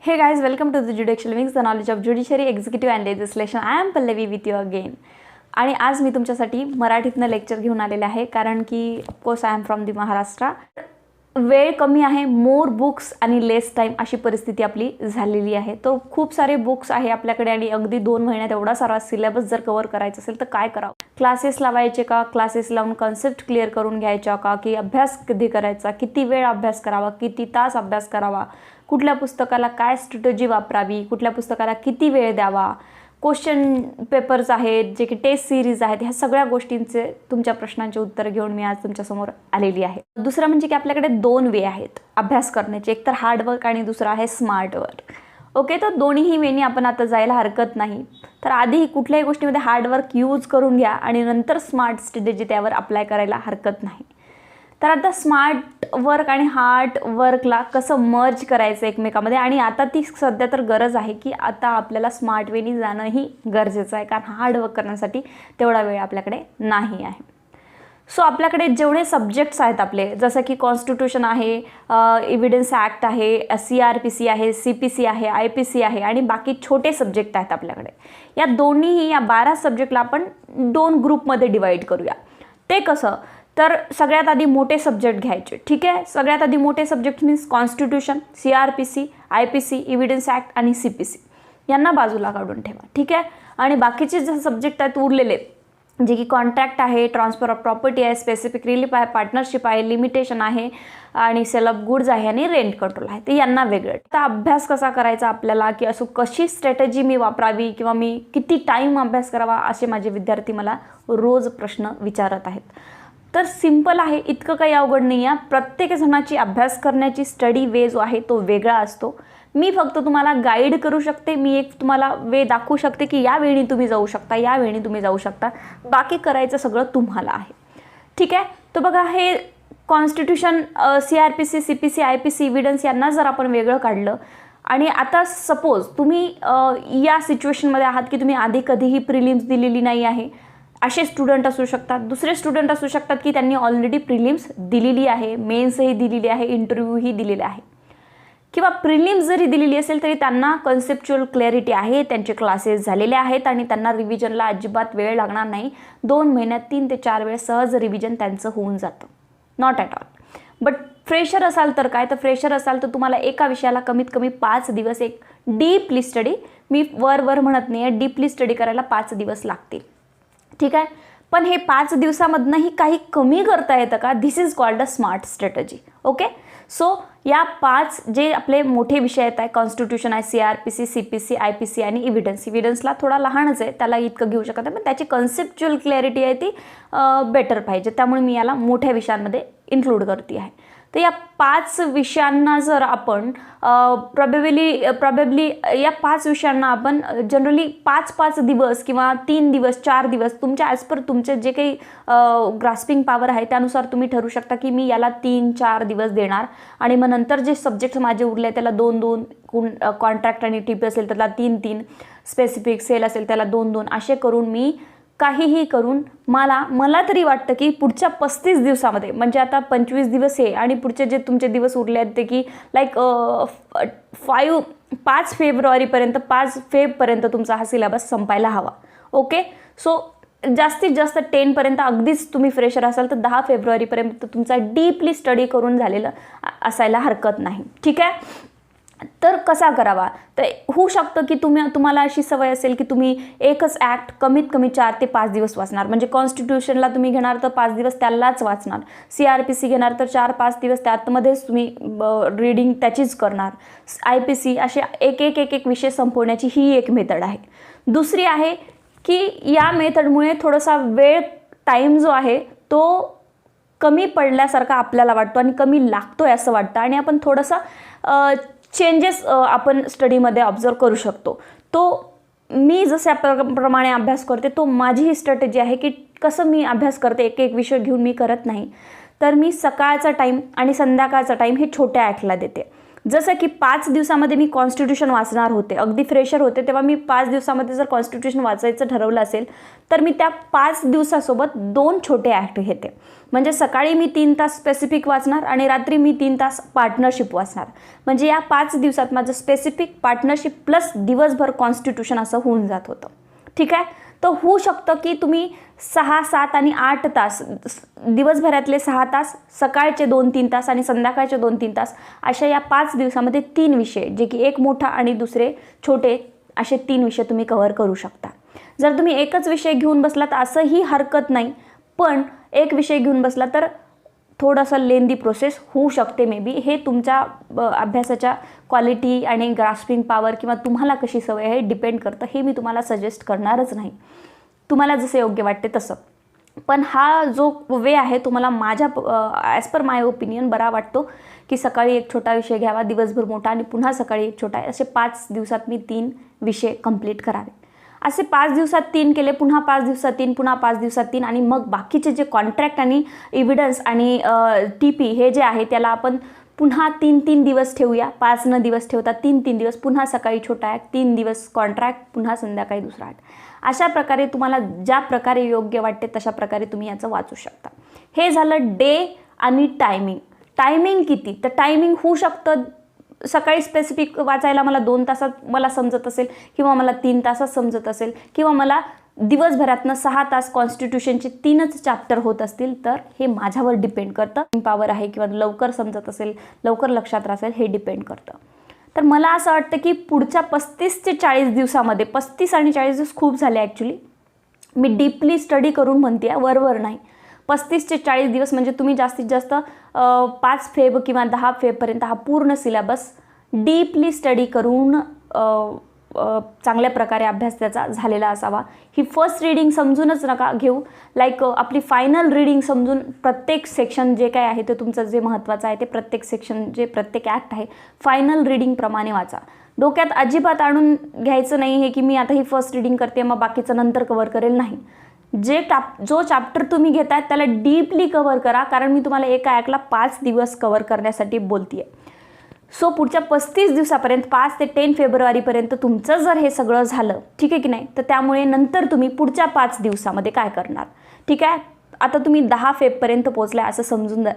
Hey guys, welcome to the Judicial Wings, the knowledge of judiciary, executive and legislation. I am Pallavi with you again. आणि आज मी तुमच्यासाठी मराठीतनं lecture घेऊन आलेले आहे कारण की of course I am from the Maharashtra. वेळ कमी आहे, मोर बुक्स आणि लेस टाईम अशी परिस्थिती आपली झालेली आहे. तर खूप सारे बुक्स आहे आपल्याकडे आणि अगदी 2 महिन्यात एवढा सारा सिलेबस जर कव्हर करायचा असेल तर काय करावं? क्लासेस लावायचे का? क्लासेस लावून कन्सेप्ट क्लिअर करून घ्यायचा का? की अभ्यास कधी करायचा? किती वेळ अभ्यास करावा? किती तास अभ्यास करावा? कुठल्या पुस्तकाला काय स्ट्रॅटेजी वापरावी? कुठल्या पुस्तकाला किती वेळ द्यावा? क्वेश्चन पेपर्स आहेत जे की टेस्ट सिरीज आहेत, ह्या सगळ्या गोष्टींचे तुमच्या प्रश्नांचे उत्तर घेऊन मी आज तुमच्यासमोर आलेली आहे. दुसरं म्हणजे की आपल्याकडे 2 वे आहेत अभ्यास करण्याचे, एक तर हार्डवर्क आणि दुसरं आहे स्मार्ट वर्क. ओके, तर दोन्हीही वेनी आपण आता जायला हरकत नाही. तर आधी कुठल्याही गोष्टीमध्ये हार्डवर्क यूज करून घ्या आणि नंतर स्मार्ट स्ट्रॅटेजी त्यावर अप्लाय करायला हरकत नाही. तर आता स्मार्ट वर्क आणि हार्ड वर्कला कसं मर्ज करायचं एकमेकामध्ये, आणि आता ती सध्या तर गरज आहे की आता आपल्याला स्मार्ट वेनी जाणंही गरजेचं आहे, कारण हार्ड वर्क करण्यासाठी तेवढा वेळ आपल्याकडे नाही आहे. सो आपल्याकडे जेवढे सब्जेक्ट्स आहेत आपले, जसं की कॉन्स्टिट्यूशन आहे, एव्हिडन्स ॲक्ट आहे, CRPC आहे, CPC आहे, IPC आहे आणि बाकी छोटे सब्जेक्ट आहेत आपल्याकडे. या दोन्हीही या 12 सब्जेक्टला आपण 2 ग्रुपमध्ये डिवाईड करूया. ते कसं? तर सगळ्यात आधी मोठे सब्जेक्ट घ्यायचे. ठीक आहे, सगळ्यात आधी मोठे subject means constitution, CRPC, IPC, evidence act आणि CPC यांना बाजूला काढून ठेवा. ठीक आहे, आणि बाकीचे जे सब्जेक्ट आहेत उरलेले, जे की कॉन्ट्रॅक्ट आहे, ट्रान्सफर ऑफ प्रॉपर्टी आहे, स्पेसिफिक रिलीफ आहे, पार्टनरशिप आहे, लिमिटेशन आहे आणि सेल ऑफ गुड्स आहे आणि रेंट कंट्रोल आहे, ते यांना वेगळं. तर अभ्यास कसा करायचा आपल्याला, की असं कशी स्ट्रॅटेजी मी वापरावी किंवा मी किती टाईम अभ्यास करावा, असे माझे विद्यार्थी मला रोज प्रश्न विचारत आहेत. तर सिंपल आहे, इतकं काही अवघड नाही आहे. प्रत्येक जणाची अभ्यास करण्याची स्टडी वे जो आहे तो वेगळा असतो. मी फक्त तुम्हाला गाईड करू शकते, मी एक तुम्हाला वे दाखवू शकते की या वेळी तुम्ही जाऊ शकता, या वेळी तुम्ही जाऊ शकता, बाकी करायचं सगळं तुम्हाला आहे. ठीक आहे, तर बघा, हे constitution, CRPC, CPC, IPC, evidence यांना जर आपण वेगळं काढलं आणि आता सपोज तुम्ही या सिच्युएशनमध्ये आहात की तुम्ही आधी कधीही प्रिलिम्स दिलेली नाही आहे, असे स्टुडंट असू शकतात. दुसरे स्टुडंट असू शकतात की त्यांनी ऑलरेडी प्रिलिम्स दिलेली आहे, मेन्सही दिलेली आहे, इंटरव्ह्यूही दिलेले आहे, किंवा प्रिलिम्स जरी दिलेली असेल तरी त्यांना कन्सेप्च्युअल क्लॅरिटी आहे, त्यांचे क्लासेस झालेले आहेत आणि त्यांना रिव्हिजनला अजिबात वेळ लागणार नाही. 2 महिन्यात 3 ते 4 वेळ सहज रिव्हिजन त्यांचं होऊन जातं. Not at all. But fresher असाल तर काय? तर फ्रेशर असाल तर तुम्हाला एका विषयाला कमीत कमी 5 दिवस एक डीपली स्टडी, मी वर म्हणत नाही आहे, डीपली स्टडी करायला 5 दिवस लागतील. ठीक आहे, पण हे 5 दिवसामधनंही काही कमी करता येतं का? This is called a smart strategy. Okay, so या 5 जे आपले मोठे विषय आहेत, कॉन्स्टिट्यूशन आहे, CRPC, CPC, IPC आणि एव्हिडन्सला थोडा लहानच आहे, त्याला इतकं घेऊ शकत नाही, पण त्याची कन्सेप्च्युअल क्लॅरिटी आहे ती बेटर पाहिजे, त्यामुळे मी याला मोठ्या विषयांमध्ये इन्क्लूड करते आहे. तर या 5 विषयांना जर आपण प्रॉबेबली या 5 विषयांना आपण जनरली 5-5 दिवस किंवा 3 दिवस 4 दिवस तुमच्या ॲज पर तुमचे जे काही ग्रास्पिंग पॉवर आहे त्यानुसार तुम्ही ठरवू शकता की मी याला 3-4 दिवस देणार आणि मग नंतर जे सब्जेक्ट माझे उरले त्याला 2-2, कॉन्ट्रॅक्ट आणि TP असेल त्याला 3-3, स्पेसिफिक सेल असेल त्याला 2-2, असे करून मी काहीही करून मला तरी वाटतं की पुढच्या 35 दिवसामध्ये, म्हणजे आता 25 दिवस आहे आणि पुढचे जे तुमचे दिवस उरले आहेत ते की लाईक 5 फेब्रुवारीपर्यंत 5 फेबपर्यंत तुमचा हा सिलेबस संपायला हवा. ओके, सो जास्तीत जास्त 10 पर्यंत, अगदीच तुम्ही फ्रेशर असाल तर 10 फेब्रुवारीपर्यंत तुमचा डीपली स्टडी करून झालेलं असायला हरकत नाही. ठीक आहे, तर कसा करावा? तर होऊ शकतं की तुम्हाला अशी सवय असेल की तुम्ही एकच ॲक्ट कमीत कमी 4 ते 5 दिवस वाचणार, म्हणजे कॉन्स्टिट्यूशनला तुम्ही घेणार तर 5 दिवस त्यालाच वाचणार, CRPC घेणार तर 4-5 दिवस त्यातमध्येच तुम्ही रीडिंग त्याचीच करणार, IPC, असे एक विषय संपवण्याची ही एक मेथड आहे. दुसरी आहे की या मेथडमुळे थोडासा वेळ, टाईम जो आहे तो कमी पडल्यासारखा आपल्याला वाटतो आणि कमी लागतो आहे असं वाटतं, आणि आपण थोडंसं चेंजेस आपण स्टडीमध्ये ऑब्झर्व करू शकतो. तो मी जशा प्रमाणे अभ्यास करते तो माझी ही स्ट्रॅटेजी आहे की कसं मी अभ्यास करते, एक विषय घेऊन मी करत नाही, तर मी सकाळचा टाईम आणि संध्याकाळचा टाईम हे छोट्या ॲक्टला देते. जसं की 5 दिवसामध्ये मी कॉन्स्टिट्यूशन वाचणार होते, अगदी फ्रेशर होते तेव्हा मी 5 दिवसामध्ये जर कॉन्स्टिट्यूशन वाचायचं ठरवलं असेल तर मी त्या 5 दिवसासोबत 2 छोटे ॲक्ट घेते. म्हणजे सकाळी मी 3 तास स्पेसिफिक वाचणार आणि रात्री मी 3 तास पार्टनरशिप वाचणार. म्हणजे या 5 दिवसात माझं स्पेसिफिक, पार्टनरशिप प्लस दिवसभर कॉन्स्टिट्यूशन असं होऊन जात होतं. ठीक आहे. तर होऊ शकतं की तुम्ही 6, 7 आणि 8 तास, दिवसभरातले 6 तास, सकाळचे 2-3 तास आणि संध्याकाळचे 2-3 तास अशा या 5 दिवसामध्ये 3 विषय, जे की एक मोठा आणि दुसरे छोटे, असे 3 विषय तुम्ही कव्हर करू शकता. जर तुम्ही एकच विषय घेऊन बसला तर असंही हरकत नाही, पण एक विषय घेऊन बसला तर थोडंसं लेंदी प्रोसेस होऊ शकते मे बी. हे तुमच्या अभ्यासाच्या क्वालिटी आणि ग्रास्पिंग पॉवर किंवा तुम्हाला कशी सवय आहे डिपेंड करतं. हे मी तुम्हाला सजेस्ट करणारच नाही, तुम्हाला जसं योग्य वाटते तसं. पण हा जो वे आहे तो मला माझ्या ॲज पर माय ओपिनियन बरा वाटतो की सकाळी एक छोटा विषय घ्यावा, दिवसभर मोठा आणि पुन्हा सकाळी एक छोटा, असे 5 दिवसात मी 3 विषय कंप्लीट करावे. असे 5 दिवसात 3 केले, पुन्हा 5 दिवसात 3, पुन्हा 5 दिवसात 3 आणि मग बाकीचे जे कॉन्ट्रॅक्ट आणि एव्हिडन्स आणि TP हे जे आहे त्याला आपण पुन्हा 3-3 दिवस ठेवूया. 5 न दिवस ठेवता 3-3 दिवस, पुन्हा सकाळी छोटा ॲक्ट, 3 दिवस कॉन्ट्रॅक्ट, पुन्हा संध्याकाळी दुसरा ॲक्ट. अशा प्रकारे तुम्हाला ज्या प्रकारे योग्य वाटते तशा प्रकारे तुम्ही याचं वाचू शकता. हे झालं डे आणि टायमिंग. टायमिंग किती? तर टायमिंग होऊ शकतं सकाळी स्पेसिफिक वाचायला मला 2 तासात मला समजत असेल किंवा मला 3 तासात समजत असेल किंवा मला दिवसभरातनं 6 तास कॉन्स्टिट्यूशनचे 3च चॅप्टर होत असतील, तर हे माझ्यावर डिपेंड करतं. पॉवर आहे किंवा लवकर समजत असेल, लवकर लक्षात राहसेल, हे डिपेंड करतं. तर मला असं वाटतं की पुढच्या 35 ते 40 दिवसामध्ये, 35 आणि 40 दिवस खूप झाले ॲक्च्युली, मी डीपली स्टडी करून म्हणते आहे, वरवर नाही. 35 ते 40 दिवस म्हणजे तुम्ही जास्तीत जास्त 5 फेब किंवा 10 फेबपर्यंत हा पूर्ण सिलेबस डीपली स्टडी करून चांगल्या प्रकारे अभ्यास त्याचा झालेला असावा. ही फर्स्ट रीडिंग समजूनच नका घेऊ, लाईक आपली फायनल रीडिंग समजून प्रत्येक सेक्शन जे काय आहे ते तुमचं जे महत्त्वाचं आहे ते प्रत्येक सेक्शन, जे प्रत्येक ॲक्ट आहे फायनल रीडिंगप्रमाणे वाचा. डोक्यात अजिबात आणून घ्यायचं नाही आहे की मी आता ही फर्स्ट रीडिंग करते मग बाकीचं नंतर कव्हर करेल, नाही. जो चॅप्टर तुम्ही घेताय त्याला डीपली कव्हर करा, कारण मी तुम्हाला एका ॲक्टला 5 दिवस कव्हर करण्यासाठी बोलते आहे. सो पुढच्या 35 दिवसापर्यंत, 5 ते 10 फेब्रुवारीपर्यंत तुमचं जर हे सगळं झालं, ठीक आहे की नाही, तर त्यामुळे नंतर तुम्ही पुढच्या 5 दिवसामध्ये काय करणार, ठीक आहे. आता तुम्ही 10 फेबपर्यंत पोहोचलाय असं समजून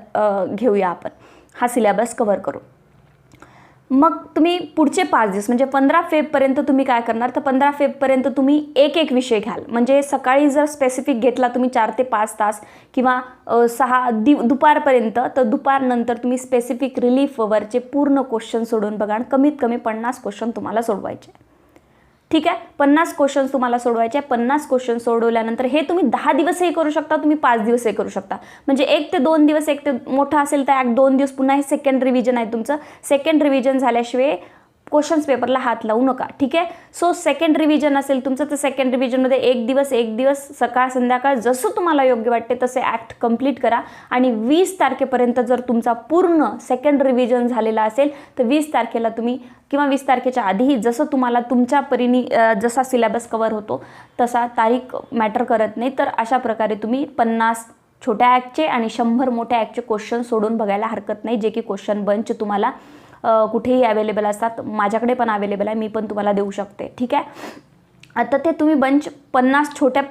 घेऊया आपण हा सिलेबस कव्हर करू. मग तुम्ही पुढचे 5 दिवस म्हणजे 15 फेबपर्यंत तुम्ही काय करणार, तर 15 फेबपर्यंत तुम्ही एक विषय घ्याल. म्हणजे सकाळी जर स्पेसिफिक घेतला तुम्ही 4 ते 5 तास किंवा 6 दुपारपर्यंत, तर दुपारनंतर तुम्ही स्पेसिफिक रिलीफवरचे पूर्ण क्वेश्चन सोडून बघा. कमीत कमी 50 क्वेश्चन तुम्हाला सोडवायचे, ठीक आहे. 50 क्वेश्चन्स तुम्हाला सोडवायचे. 50 क्वेश्चन सोडवल्यानंतर हे तुम्ही 10 दिवसही करू शकता, तुम्ही 5 दिवसही करू शकता. म्हणजे 1 ते 2 दिवस, एक ते मोठा असेल तर 1-2 दिवस पुन्हा हे सेकंड रिव्हिजन आहे तुमचं. सेकंड रिव्हिजन झाल्याशिवाय क्वेश्चन्स पेपरला हात लावू नका, ठीक आहे. सो सेकंड रिव्हिजन असेल तुमचं तर सेकंड रिव्हिजनमध्ये एक दिवस सकाळ संध्याकाळ जसं तुम्हाला योग्य वाटते तसे ॲक्ट कंप्लीट करा. आणि 20 तारखेपर्यंत जर तुमचा पूर्ण सेकंड रिव्हिजन झालेला असेल तर 20 तारखेला तुम्ही किंवा 20 तारखेच्या आधीही जसं तुम्हाला तुमच्या परीने जसा सिलेबस कव्हर होतो तसा तारीख मॅटर करत नाही, तर अशा प्रकारे तुम्ही 50 छोट्या ॲक्टचे आणि 100 मोठ्या ॲक्टचे क्वेश्चन सोडून बघायला हरकत नाही, जे की क्वेश्चन बंच तुम्हाला कुठेही अवेलेबल असतात. माझ्याकडे पण अवेलेबल आहे, मी पण तुम्हाला देऊ शकते, ठीक आहे. आता ते तुम्ही बंच 50 छोट्या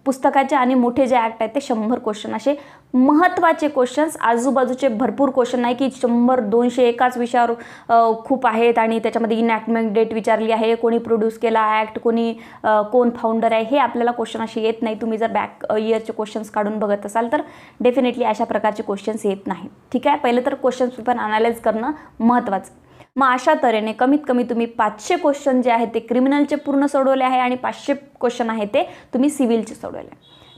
पुस्तकाचे आणि मोठे जे ॲक्ट आहेत ते 100 क्वेश्चन, असे महत्त्वाचे क्वेश्चन्स, आजूबाजूचे भरपूर क्वेश्चन नाही की 100-200 एकाच विषयावर खूप आहेत आणि त्याच्यामध्ये इनॅक्टमेंट डेट विचारली आहे, कोणी प्रोड्यूस केला ॲक्ट, कोण फाउंडर आहे, हे आपल्याला क्वेश्चन असे येत नाही. तुम्ही जर बॅक इयरचे क्वेश्चन्स काढून बघत असाल तर डेफिनेटली अशा प्रकारचे क्वेश्चन्स येत नाही, ठीक आहे. पहिलं तर क्वेश्चन पेपर अनालाइज करणं महत्त्वाचं. मग अशा तऱ्हेने कमीत कमी तुम्ही 500 क्वेश्चन जे आहेत ते क्रिमिनलचे पूर्ण सोडवले आहे आणि 500 क्वेश्चन आहे ते तुम्ही सिव्हिलचे सोडवले,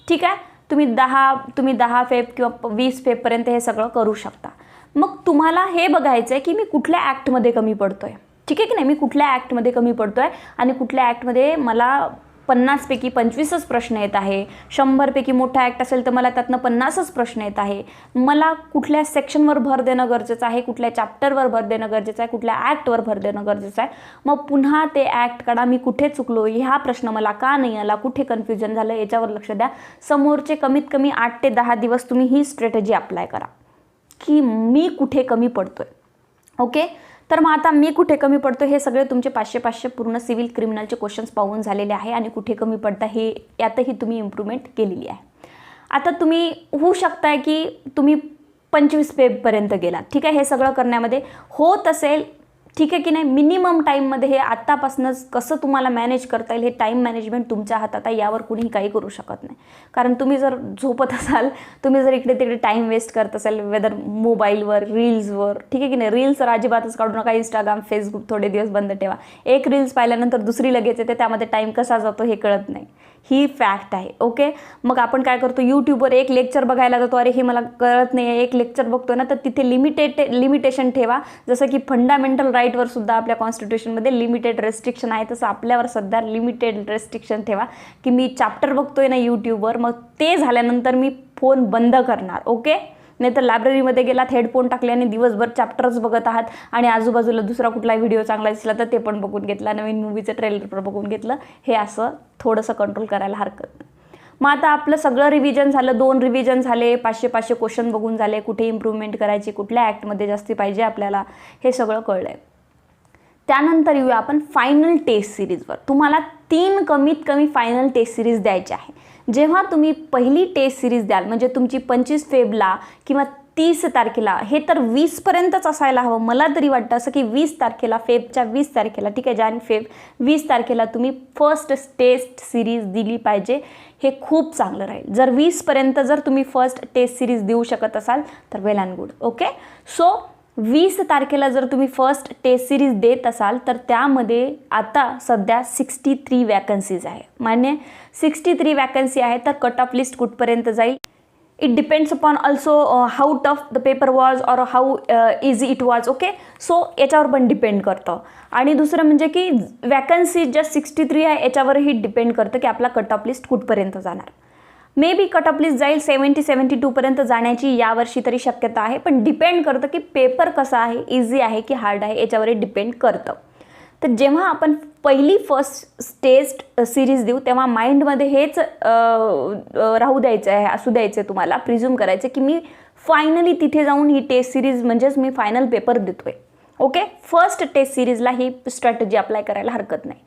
ठीक आहे. तुम्ही 10 फेब किंवा 20 फेबपर्यंत हे सगळं करू शकता. मग तुम्हाला हे बघायचं आहे की मी कुठल्या ॲक्टमध्ये कमी पडतो आहे, ठीक आहे की नाही. मी कुठल्या ॲक्टमध्ये कमी पडतो आहे आणि कुठल्या ॲक्टमध्ये मला 50 पैकी 25च प्रश्न येत आहे. 100 पैकी मोठा ॲक्ट असेल तर मला त्यातनं 50च प्रश्न येत आहे. मला कुठल्या सेक्शनवर भर देणं गरजेचं आहे, कुठल्या चॅप्टरवर भर देणं गरजेचं आहे, कुठल्या ॲक्टवर भर देणं गरजेचं आहे. मग पुन्हा ते ॲक्ट काढा, मी कुठे चुकलो, हा प्रश्न मला का नाही आला, कुठे कन्फ्युजन झालं, याच्यावर लक्ष द्या. समोरचे कमीत कमी 8 ते 10 दिवस तुम्ही ही स्ट्रॅटेजी अप्लाय करा की मी कुठे कमी पडतोय, ओके. तर मग आता मी कुठे कमी पडतो हे सगळे तुमचे 500 पूर्ण सिव्हिल क्रिमिनलचे क्वेश्चन्स पाहून झालेले आहे आणि कुठे कमी पडता हे यातही तुम्ही इम्प्रूव्हमेंट केलेली आहे. आता तुम्ही होऊ शकताय की तुम्ही 25 पेजपर्यंत गेलात, ठीक आहे. हे सगळं करण्यामध्ये होत असेल, ठीक आहे की नाही. मिनिमम टाईममध्ये हे आत्तापासूनच कसं तुम्हाला मॅनेज करता येईल हे टाईम मॅनेजमेंट तुमच्या हातात आहे, यावर कुणीही काही करू शकत नाही. कारण तुम्ही जर झोपत असाल, तुम्ही जर इकडे तिकडे टाईम वेस्ट करत असाल वेदर मोबाईलवर, रील्सवर, ठीक आहे की नाही. रील्स तर अजिबातच काढू नका. इंस्टाग्राम, फेसबुक थोडे दिवस बंद ठेवा. एक रील्स पाहिल्यानंतर दुसरी लगेच येते, त्यामध्ये टाईम कसा जातो हे कळत नाही. ही फॅक्ट आहे, ओके. मग आपण काय करतो, यूट्यूबवर एक लेक्चर बघायला जातो, अरे हे मला कळत नाही आहे, एक लेक्चर बघतो ना, तर तिथे लिमिटेशन ठेवा. जसं की फंडामेंटल राईटवर सुद्धा आपल्या कॉन्स्टिट्यूशनमध्ये लिमिटेड रेस्ट्रिक्शन आहे, तसं आपल्यावर सध्या लिमिटेड रेस्ट्रिक्शन ठेवा की मी चॅप्टर बघतोय ना यूट्यूबवर, मग ते झाल्यानंतर मी फोन बंद करणार, ओके. नाही तर लायब्ररीमध्ये गेलात, हेडफोन टाकले आणि दिवसभर चॅप्टर्स बघत आहात आणि आजूबाजूला दुसरा कुठला व्हिडिओ चांगला दिसला तर ते पण बघून घेतला, नवीन मूवीचं ट्रेलर पण बघून घेतलं. हे असं थोडंसं कंट्रोल करायला हरकत नाही. मग आता आपलं सगळं रिव्हिजन झालं, 2 रिव्हिजन झाले, 500 क्वेश्चन बघून झाले, कुठे इम्प्रूव्हमेंट करायची, कुठल्या ॲक्टमध्ये जास्ती पाहिजे आपल्याला, हे सगळं कळलं आहे. त्यानंतर येऊया आपण फायनल टेस्ट सिरीजवर. तुम्हाला 3 कमीत कमी फायनल टेस्ट सिरीज द्यायची आहे. जेव्हा तुम्ही पहिली टेस्ट सिरीज द्याल, म्हणजे तुमची 25 फेब्रुवारीला किंवा 30 तारखेला, हे तर 20पर्यंतच असायला हवं. मला तरी वाटतं असं की 20 तारखेला, फेबच्या 20 तारखेला, ठीक आहे, जान फेब 20 तारखेला तुम्ही फर्स्ट टेस्ट सिरीज दिली पाहिजे. हे खूप चांगलं राहील. जर 20पर्यंत जर तुम्ही फर्स्ट टेस्ट सिरीज देऊ शकत असाल तर वेल अँड गुड, ओके. सो 20 तारखेला जर तुम्ही फर्स्ट टेस्ट सिरीज देत असाल तर त्यामध्ये आता सध्या 63 वॅकन्सीज आहे. मान्य 63 वॅकन्सी आहे, तर कट ऑफ लिस्ट कुठपर्यंत जाईल it depends upon also how tough the paper was or how easy it was, okay. So याच्यावर पण डिपेंड करतं. आणि दुसरं म्हणजे की वॅकन्सी ज्या 63 आहे याच्यावरही डिपेंड करतं की आपला कट ऑफ लिस्ट कुठपर्यंत जाणार. May be cut off list जाईल 70-72पर्यंत जाण्याची यावर्षी तरी शक्यता आहे, पण डिपेंड करतं की पेपर कसा आहे, इझी आहे की हार्ड आहे, याच्यावरही डिपेंड करतं. तर जेव्हा आपण पहिली फर्स्ट टेस्ट सिरीज देऊ तेव्हा माइंडमध्ये हेच राहू द्यायचं आहे, असू द्यायचं आहे, तुम्हाला प्रिझ्यूम करायचं की मी फायनली तिथे जाऊन ही टेस्ट सिरीज म्हणजेच मी फायनल पेपर देतोय, ओके. फर्स्ट टेस्ट सिरीजला ही स्ट्रॅटेजी अप्लाय करायला हरकत नाही.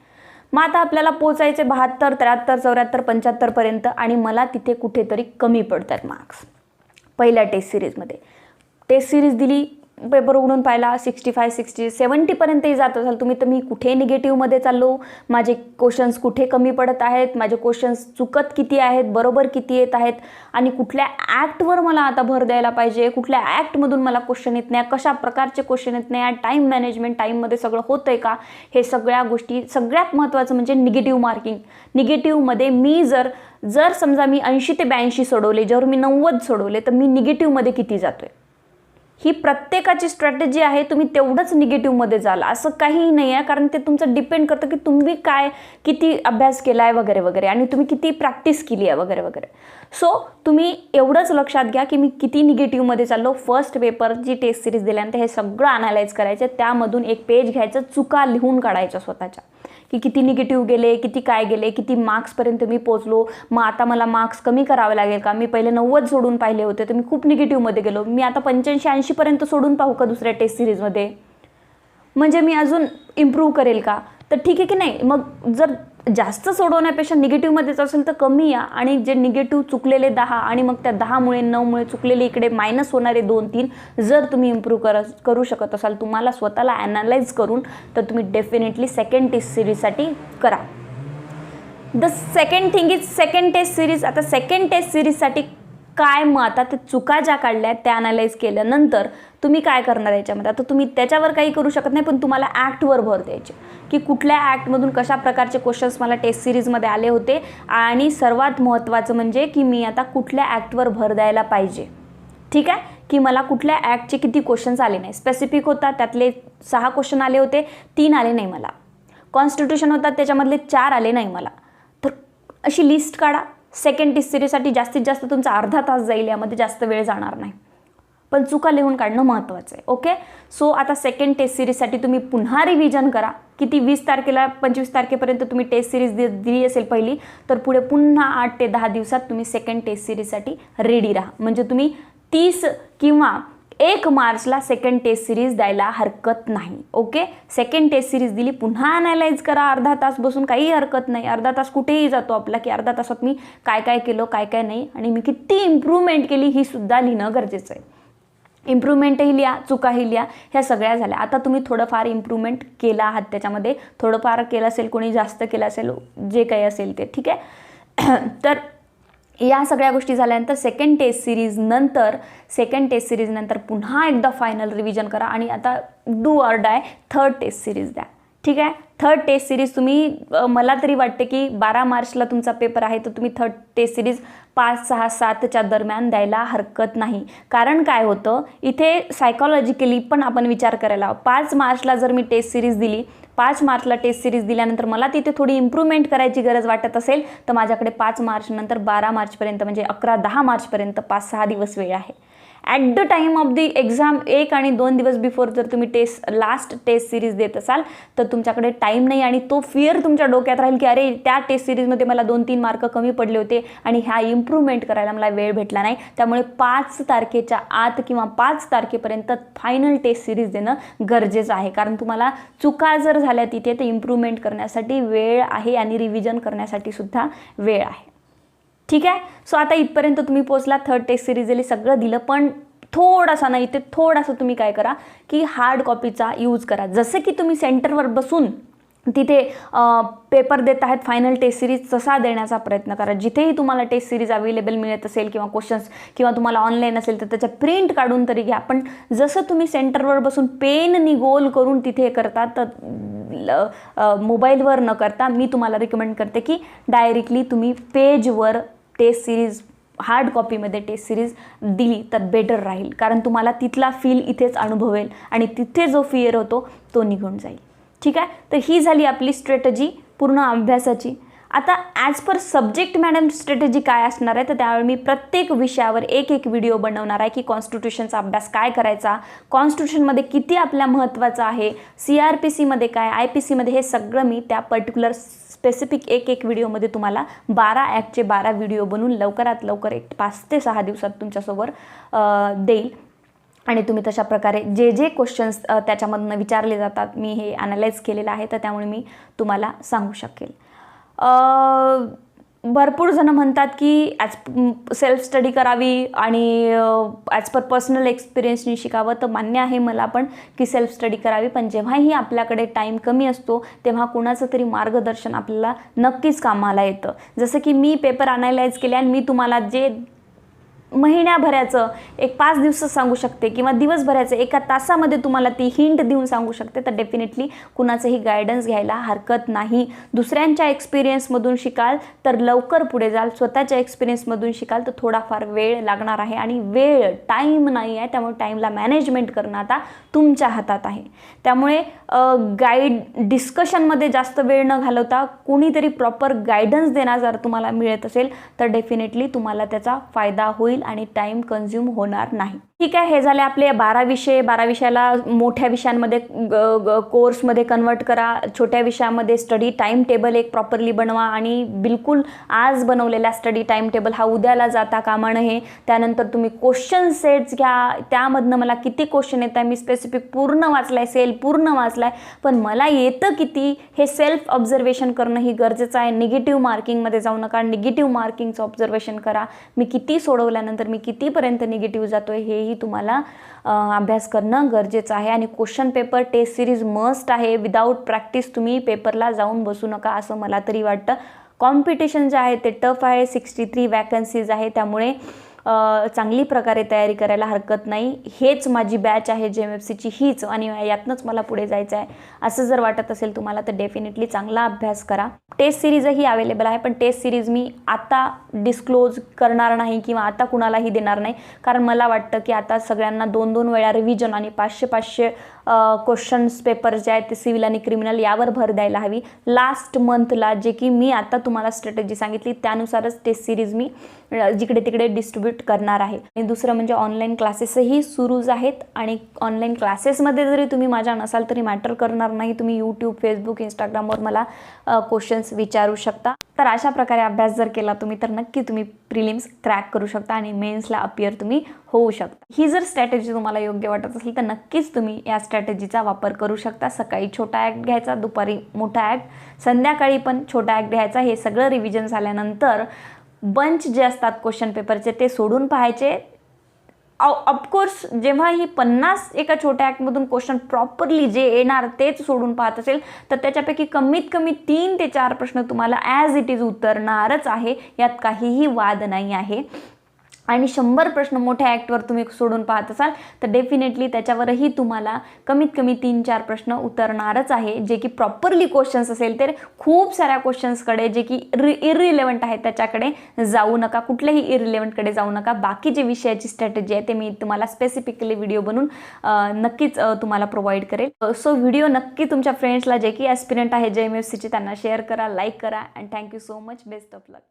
मग आता आपल्याला पोचायचे 72, 73, 74, 75पर्यंत आणि मला तिथे कुठेतरी कमी पडतात मार्क्स. पहिल्या टेस्ट सिरीजमध्ये टेस्ट सिरीज दिली, पेपर उघडून पाहिला, 65, 60, 70पर्यंतही जात असाल तुम्ही, तर मी कुठे निगेटिव्हमध्ये चाललो, माझे क्वेश्चन्स कुठे कमी पडत आहेत, माझे क्वेश्चन्स चुकत किती आहेत, बरोबर किती येत आहेत आणि कुठल्या ॲक्टवर मला आता भर द्यायला पाहिजे, कुठल्या ॲक्टमधून मला क्वेश्चन येत नाही, कशा प्रकारचे क्वेश्चन येत नाही, टाईम मॅनेजमेंट, टाईममध्ये सगळं होतं आहे का, हे सगळ्या गोष्टी. सगळ्यात महत्त्वाचं म्हणजे निगेटिव्ह मार्किंग. निगेटिव्हमध्ये मी जर समजा मी 80 ते 82 सोडवले, जर मी 90 सोडवले, तर मी निगेटिव्हमध्ये किती जातो आहे. ही प्रत्येकाची स्ट्रॅटेजी आहे, तुम्ही तेवढंच निगेटिव्हमध्ये जाल असं काहीही नाही आहे. कारण ते तुमचं डिपेंड करतं की तुम्ही काय किती अभ्यास केला आहे वगैरे वगैरे आणि तुम्ही किती प्रॅक्टिस केली आहे वगैरे वगैरे. सो तुम्ही एवढंच लक्षात घ्या की मी किती निगेटिव्हमध्ये चाललो. फर्स्ट पेपरची टेस्ट सिरीज दिल्यानंतर हे सगळं अनालाइज करायचं, त्यामधून एक पेज घ्यायचं, चुका लिहून काढायच्या स्वतःच्या की किती निगेटिव्ह गेले, किती काय गेले, किती मार्क्सपर्यंत मी पोचलो, मग आता मला मार्क्स कमी करावे लागेल का, मी पहिले 90 सोडून पाहिले होते तर मी खूप निगेटिव्हमध्ये गेलो, मी आता 85-80पर्यंत सोडून पाहू का दुसऱ्या टेस्ट सिरीजमध्ये, म्हणजे मी अजून इम्प्रूव्ह करेल का. तर ठीक आहे की नाही. मग जर जास्त सोडवण्यापेक्षा निगेटिव्हमध्येच असेल तर कमी या आणि जे निगेटिव्ह चुकलेले 10 आणि मग त्या 10मुळे 9मुळे चुकलेले इकडे मायनस होणारे 2-3 जर तुम्ही इम्प्रूव्ह करू शकत असाल तुम्हाला स्वतःला ॲनालाइज करून, तर तुम्ही डेफिनेटली सेकंड टेस्ट सिरीजसाठी करा. The second thing is second test series. आता सेकंड टेस्ट सिरीजसाठी काय, मग आता ते चुका ज्या काढल्या त्या अनालाइज केल्यानंतर तुम्ही काय करणार याच्यामध्ये. आता तुम्ही त्याच्यावर काही करू शकत नाही, पण तुम्हाला ॲक्टवर भर द्यायचे की कुठल्या ॲक्टमधून कशा प्रकारचे क्वेश्चन्स मला टेस्ट सिरीजमध्ये आले होते आणि सर्वात महत्त्वाचं म्हणजे की मी आता कुठल्या ॲक्टवर भर द्यायला पाहिजे. ठीक आहे, की मला कुठल्या ॲक्टचे किती क्वेश्चन्स आले नाही. स्पेसिफिक होता त्यातले 6 क्वेश्चन आले होते, 3 आले नाही मला. कॉन्स्टिट्यूशन होता त्याच्यामधले 4 आले नाही मला. तर अशी लिस्ट काढा. सेकंड टेस्ट सिरीजसाठी जास्तीत जास्त तुमचा अर्धा तास जाईल, यामध्ये जास्त वेळ जाणार नाही, पण चुका लिहून काढणं महत्त्वाचं आहे. ओके. सो आता सेकंड टेस्ट सिरीजसाठी तुम्ही पुन्हा रिव्हिजन करा. किती 20 तारखेला 25 तारखेपर्यंत तुम्ही टेस्ट सिरीज दिली असेल पहिली, तर पुढे पुन्हा 8 ते 10 दिवसात तुम्ही सेकंड टेस्ट सिरीजसाठी रेडी राहा. म्हणजे तुम्ही 30 किंवा 1 मार्चला सेकंड टेस्ट सिरीज द्यायला हरकत नाही. ओके, सेकंड टेस्ट सिरीज दिली, पुन्हा ॲनालाइज करा अर्धा तास बसून, काही हरकत नाही. अर्धा तास कुठेही जातो आपला, की अर्धा तासात मी काय काय केलं काय काय नाही आणि मी किती इम्प्रूव्हमेंट केली ही सुद्धा लिहिणं गरजेचं आहे. इम्प्रूव्हमेंटही लिहा, चुकाही लिहा, ह्या सगळ्या झाल्या. आता तुम्ही थोडंफार इम्प्रूव्हमेंट केला आहात त्याच्यामध्ये, थोडंफार केलं असेल, कोणी जास्त केलं असेल, जे काही असेल ते, ठीक आहे. तर या सगळ्या गोष्टी झाल्यानंतर सेकंड टेस्ट सिरीज नंतर पुन्हा एकदा फायनल रिव्हिजन करा आणि आता do or die third test series द्या. ठीक आहे, थर्ड टेस्ट सिरीज तुम्ही, मला तरी वाटते की 12 मार्चला तुमचा पेपर आहे, तर तुम्ही थर्ड टेस्ट सिरीज 5, 6, 7च्या दरम्यान द्यायला हरकत नाही. कारण काय होतं इथे सायकॉलॉजिकली पण आपण विचार करायला, 5 मार्चला जर मी टेस्ट सिरीज दिली, 5 मार्चला टेस्ट सिरीज दिल्यानंतर मला तिथे थोडी इम्प्रूव्हमेंट करायची गरज वाटत असेल, तर माझ्याकडे 5 मार्च नंतर 12 मार्चपर्यंत म्हणजे 11-10 मार्चपर्यंत 5-6 दिवस वेळ आहे. At the time of the exam 1 आणि 2 दिवस बिफोर जर तुम्ही लास्ट टेस्ट सिरीज देत असाल तर तुमच्याकडे टाईम नाही आणि तो फिअर तुमच्या डोक्यात राहील की अरे त्या टेस्ट सिरीजमध्ये मला 2-3 मार्क कमी पडले होते आणि ह्या इम्प्रूव्हमेंट करायला मला वेळ भेटला नाही. त्यामुळे 5 तारखेच्या आत किंवा 5 तारखेपर्यंत फायनल टेस्ट सिरीज देणं गरजेचं आहे. कारण तुम्हाला चुका जर झाल्या तिथे तर इम्प्रूव्हमेंट करण्यासाठी वेळ आहे आणि रिव्हिजन करण्यासाठी सुद्धा वेळ आहे. ठीक आहे, सो आता इथपर्यंत तुम्ही पोचला, थर्ड टेस्ट सिरीज दिली, सगळं दिलं, पण थोडासा नाही ते थोडासा तुम्ही काय करा की हार्ड कॉपीचा यूज करा. जसं की तुम्ही सेंटरवर बसून तिथे पेपर देत आहेत फायनल टेस्ट सिरीज, तसा देण्याचा प्रयत्न करा. जिथेही तुम्हाला टेस्ट सिरीज अवेलेबल मिळत असेल किंवा क्वेश्चन्स किंवा तुम्हाला ऑनलाईन असेल तर त्याच्या प्रिंट काढून तरी घ्या. पण जसं तुम्ही सेंटरवर बसून पेननी गोल करून तिथे करता तर मोबाईलवर न करता मी तुम्हाला रिकमेंड करते की डायरेक्टली तुम्ही पेजवर टेस्ट सिरीज हार्ड कॉपीमध्ये टेस्ट सिरीज दिली तर बेटर राहील. कारण तुम्हाला तिथला फील इथेच अनुभवेल आणि तिथे जो फिअर होतो तो निघून जाईल. ठीक आहे, तर ही झाली आपली स्ट्रॅटेजी पूर्ण अभ्यासाची. आता as per subject madam strategy काय असणार आहे, तर त्यावेळी मी प्रत्येक विषयावर एक व्हिडिओ बनवणार आहे की कॉन्स्टिट्यूशनचा अभ्यास काय करायचा, कॉन्स्टिट्यूशनमध्ये किती आपल्या महत्त्वाचं आहे, CRPCमध्ये काय, IPCमध्ये, हे सगळं मी त्या पर्टिक्युलर स्पेसिफिक एक व्हिडिओमध्ये तुम्हाला 12 ॲक्टचे 12 व्हिडिओ बनवून लवकरात लवकर 5 ते 6 दिवसात तुमच्यासोबत देईल. आणि तुम्ही तशा प्रकारे जे क्वेश्चन्स त्याच्यामधनं विचारले जातात मी हे ॲनालाइज केलेलं आहे, तर त्यामुळे मी तुम्हाला सांगू शकेल. भरपूर जण म्हणतात की सेल्फ स्टडी करावी आणि ॲज पर पर्सनल एक्सपिरियन्सनी शिकावं, तर मान्य आहे मला पण की सेल्फ स्टडी करावी. पण जेव्हाही आपल्याकडे टाईम कमी असतो तेव्हा कुणाचं तरी मार्गदर्शन आपल्याला नक्कीच कामाला येतं. जसं की मी पेपर ॲनालाइज केले आणि मी तुम्हाला जे महिन्याभराचं 5 दिवस सांगू शकते किंवा दिवसभराचं 1 तासामध्ये तुम्हाला ती हिंट देऊन सांगू शकते, तर डेफिनेटली कुणाचंही गायडन्स घ्यायला हरकत नाही. दुसऱ्यांच्या एक्सपिरियन्समधून शिकाल तर लवकर पुढे जाल, स्वतःच्या एक्सपिरियन्समधून शिकाल तर थोडाफार वेळ लागणार आहे आणि टाईम नाही आहे, त्यामुळे टाईमला मॅनेजमेंट करणं आता तुमच्या हातात आहे. त्यामुळे डिस्कशनमध्ये जास्त वेळ न घालवता कोणीतरी प्रॉपर गायडन्स देणार जर तुम्हाला मिळत असेल तर डेफिनेटली तुम्हाला त्याचा फायदा होईल आणि टाइम कंझ्युम होणार नाही. ठीक आहे, हे झाले आपले 12 विषय. 12 विषयाला मोठ्या विषयांमध्ये कोर्समध्ये कन्वर्ट करा, छोट्या विषयामध्ये स्टडी टाइम टेबल एक प्रॉपरली बनवा आणि बिलकुल आज बनवलेला स्टडी टाइम टेबल हा उद्याला जाता कामा नये. त्यानंतर तुम्ही क्वेश्चन सेट्स घ्या, त्यामधनं मला किती क्वेश्चन येत आहे, मी स्पेसिफिक पूर्ण वाचलाय, पूर्ण वाचलाय, पण मला येतं किती हे सेल्फ ऑब्झर्वेशन करणं ही गरजेचं आहे. निगेटिव्ह मार्किंगमध्ये जाऊ नका, निगेटिव्ह मार्किंगचं ऑब्झर्वेशन करा. मी किती सोडवल्यानंतर मी कितीपर्यंत निगेटिव्ह जातोय हेही तुम्हाला अभ्यास करणं गरजेचं आहे. आणि question paper test series must आहे. विदाऊट प्रॅक्टिस तुम्ही पेपरला जाऊन बसू नका असं मला तरी वाटतं. कॉम्पिटिशन जे आहे ते टफ आहे, 63 वॅकन्सीज आहे, त्यामुळे चांगली प्रकारे तयारी करायला हरकत नाही. हेच माझी बॅच आहे JMFCची हीच आणि यातनंच मला पुढे जायचं आहे असं जर वाटत असेल तुम्हाला तर डेफिनेटली चांगला अभ्यास करा. टेस्ट सिरीजही अवेलेबल आहे, पण टेस्ट सिरीज मी आता डिस्क्लोज करणार नाही किंवा आता कुणालाही देणार नाही, कारण मला वाटतं की आता सगळ्यांना 2-2 वेळा रिव्हिजन आणि 500-500 क्वेश्चन्स पेपर जे आहेत ते सिव्हिल आणि क्रिमिनल यावर भर द्यायला हवी. लास्ट मंथला जे की मी आता तुम्हाला स्ट्रॅटेजी सांगितली त्यानुसारच टेस्ट सिरीज मी जिकडे तिकडे डिस्ट्रीब्यूट कॉन्ट्रीब्यूट करणार आहे. आणि दुसरं म्हणजे ऑनलाईन क्लासेसही सुरूच आहेत आणि ऑनलाईन क्लासेसमध्ये जरी तुम्ही माझ्या नसाल तरी मॅटर करणार नाही. तुम्ही यूट्यूब, फेसबुक, इंस्टाग्रामवर मला क्वेश्चन्स विचारू शकता. तर अशा प्रकारे अभ्यास जर केला तुम्ही तर नक्की तुम्ही प्रिलिम्स क्रॅक करू शकता आणि मेन्सला अपियर तुम्ही होऊ शकता. ही जर स्ट्रॅटेजी तुम्हाला योग्य वाटत असेल तर नक्कीच तुम्ही या स्ट्रॅटेजीचा वापर करू शकता. सकाळी छोटा ॲक्ट घ्यायचा, दुपारी मोठा ॲक्ट, संध्याकाळी पण छोटा ॲक्ट घ्यायचा. हे सगळं रिव्हिजन झाल्यानंतर बंच जे असतात क्वेश्चन पेपरचे ते सोडून पाहायचे. ऑफकोर्स जेव्हा ही 50 एका छोट्या ॲक्टमधून क्वेश्चन प्रॉपरली जे येणार तेच सोडून पाहत असेल तर त्याच्यापैकी कमीत कमी 3 ते 4 प्रश्न तुम्हाला ॲज इट इज उतरणारच आहे, यात काहीही वाद नाही आहे. आणि 100 प्रश्न मोठ्या ॲक्टवर तुम्ही सोडून पाहत असाल तर डेफिनेटली त्याच्यावरही तुम्हाला कमीत कमी 3-4 प्रश्न उतरणारच आहे, जे की प्रॉपरली क्वेश्चन्स असेल. तर खूप साऱ्या क्वेश्चन्सकडे जे की इरिलेव्हंट आहेत त्याच्याकडे जाऊ नका, कुठल्याही इरिलेव्हंटकडे जाऊ नका. बाकी जे विषयाची स्ट्रॅटेजी आहे ते मी तुम्हाला स्पेसिफिकली व्हिडिओ बनवून नक्कीच तुम्हाला प्रोव्हाइड करेल. सो व्हिडिओ नक्की तुमच्या फ्रेंड्सला जे की ॲस्पिरंट आहे JMFCचे त्यांना शेअर करा, लाईक करा. And thank you so much. Best of luck.